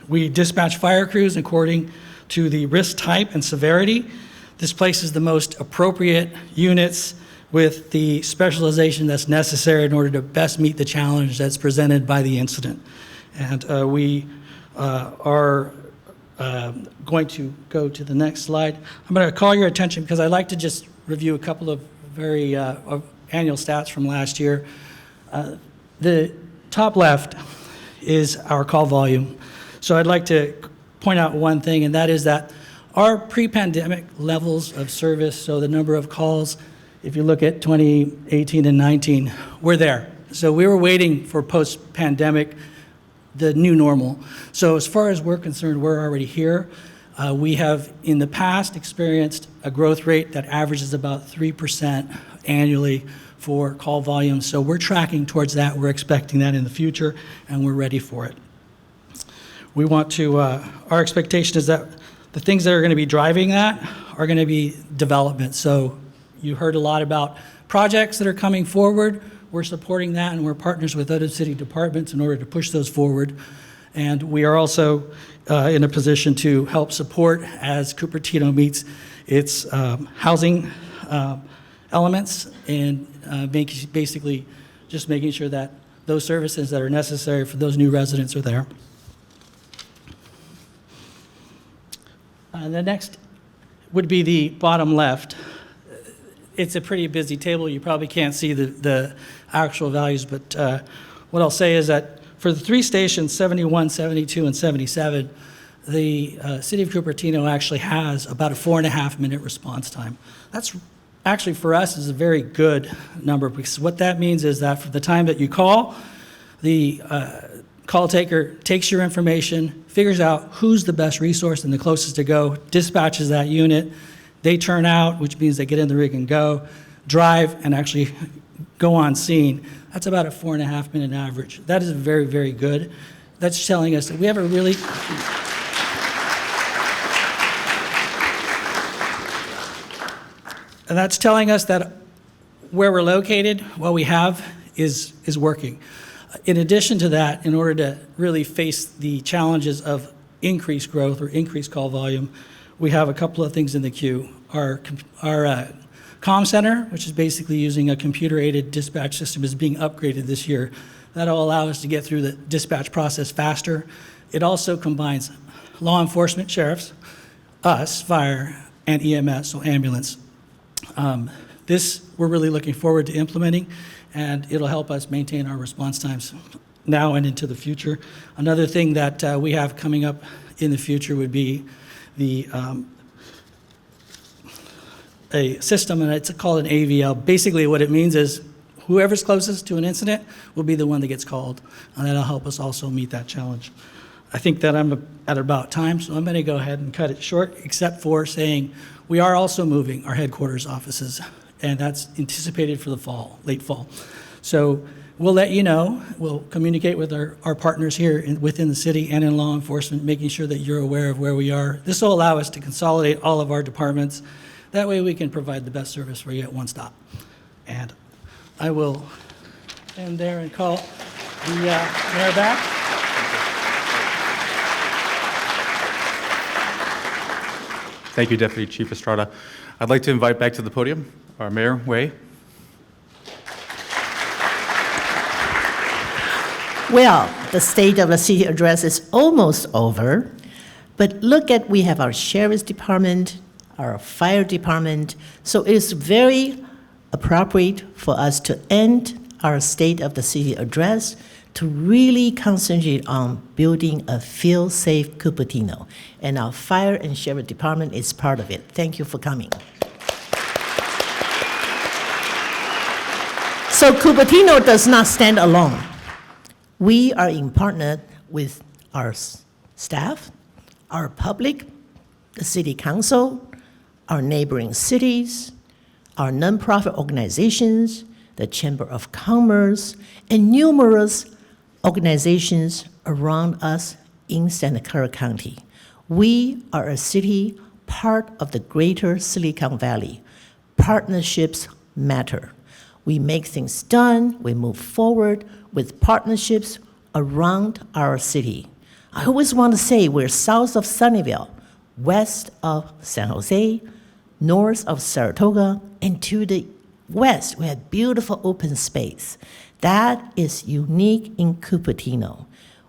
We dispatch fire crews according to the risk type and severity. This places the most appropriate units with the specialization that's necessary in order to best meet the challenge that's presented by the incident. And we are going to go to the next slide. I'm going to call your attention because I'd like to just review a couple of very annual stats from last year. The top left is our call volume. So I'd like to point out one thing, and that is that our pre-pandemic levels of service, so the number of calls, if you look at 2018 and 19, we're there. So we were waiting for post-pandemic, the new normal. So as far as we're concerned, we're already here. We have in the past experienced a growth rate that averages about 3% annually for call volume. So we're tracking towards that. We're expecting that in the future, and we're ready for it. We want to, our expectation is that the things that are going to be driving that are going to be development. So you heard a lot about projects that are coming forward. We're supporting that, and we're partners with other city departments in order to push those forward. And we are also in a position to help support as Cupertino meets its housing elements and basically just making sure that those services that are necessary for those new residents are there. The next would be the bottom left. It's a pretty busy table. You probably can't see the actual values, but what I'll say is that for the three stations, 71, 72, and 77, the city of Cupertino actually has about a 4.5-minute response time. That's actually for us is a very good number, because what that means is that from the time that you call, the call taker takes your information, figures out who's the best resource and the closest to go, dispatches that unit. They turn out, which means they get in the rig and go, drive, and actually go on scene. That's about a 4.5-minute average. That is very, very good. That's telling us that we have a really... And that's telling us that where we're located, what we have is working. In addition to that, in order to really face the challenges of increased growth or increased call volume, we have a couple of things in the queue. Our comm center, which is basically using a computer-aided dispatch system, is being upgraded this year. That'll allow us to get through the dispatch process faster. It also combines law enforcement, sheriffs, us, fire, and EMS, so ambulance. This we're really looking forward to implementing, and it'll help us maintain our response times now and into the future. Another thing that we have coming up in the future would be the a system, and it's called an AVL. Basically what it means is whoever's closest to an incident will be the one that gets called, and that'll help us also meet that challenge. I think that I'm at about time, so I'm going to go ahead and cut it short, except for saying we are also moving our headquarters offices, and that's anticipated for the fall, late fall. So we'll let you know. We'll communicate with our partners here within the city and in law enforcement, making sure that you're aware of where we are. This will allow us to consolidate all of our departments. That way we can provide the best service for you at one stop. And I will end there and call the mayor back. Thank you, Deputy Chief Estrada. I'd like to invite back to the podium our Mayor Wei. Well, the State of the City address is almost over, but look at, we have our Sheriff's Department, our Fire Department, so it is very appropriate for us to end our State of the City address to really concentrate on building a feel-safe Cupertino. And our Fire and Sheriff Department is part of it. Thank you for coming. So Cupertino does not stand alone. We are in partner with our staff, our public, the City Council, our neighboring cities, our nonprofit organizations, the Chamber of Commerce, and numerous organizations around us in Santa Clara County. We are a city part of the greater Silicon Valley. Partnerships matter. We make things done, we move forward with partnerships around our city. I always want to say we're south of Sunnyvale, west of San Jose, north of Saratoga, and to the west, we have beautiful open space. That is unique in Cupertino.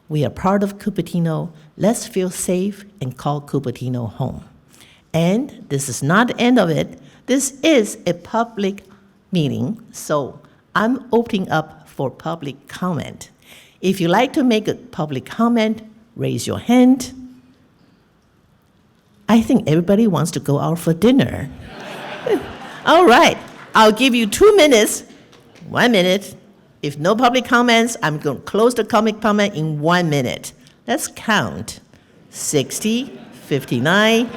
We are part of Cupertino. Let's feel safe and call Cupertino home. And this is not the end of it. This is a public meeting, so I'm opening up for public comment. If you'd like to make a public comment, raise your hand. I think everybody wants to go out for dinner. All right, I'll give you 2 minutes, 1 minute. If no public comments, I'm going to close the public comment in 1 minute. Let's count. 60, 59.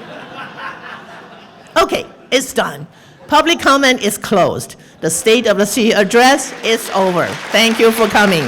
Okay, it's done. Public comment is closed. The State of the City address is over. Thank you for coming.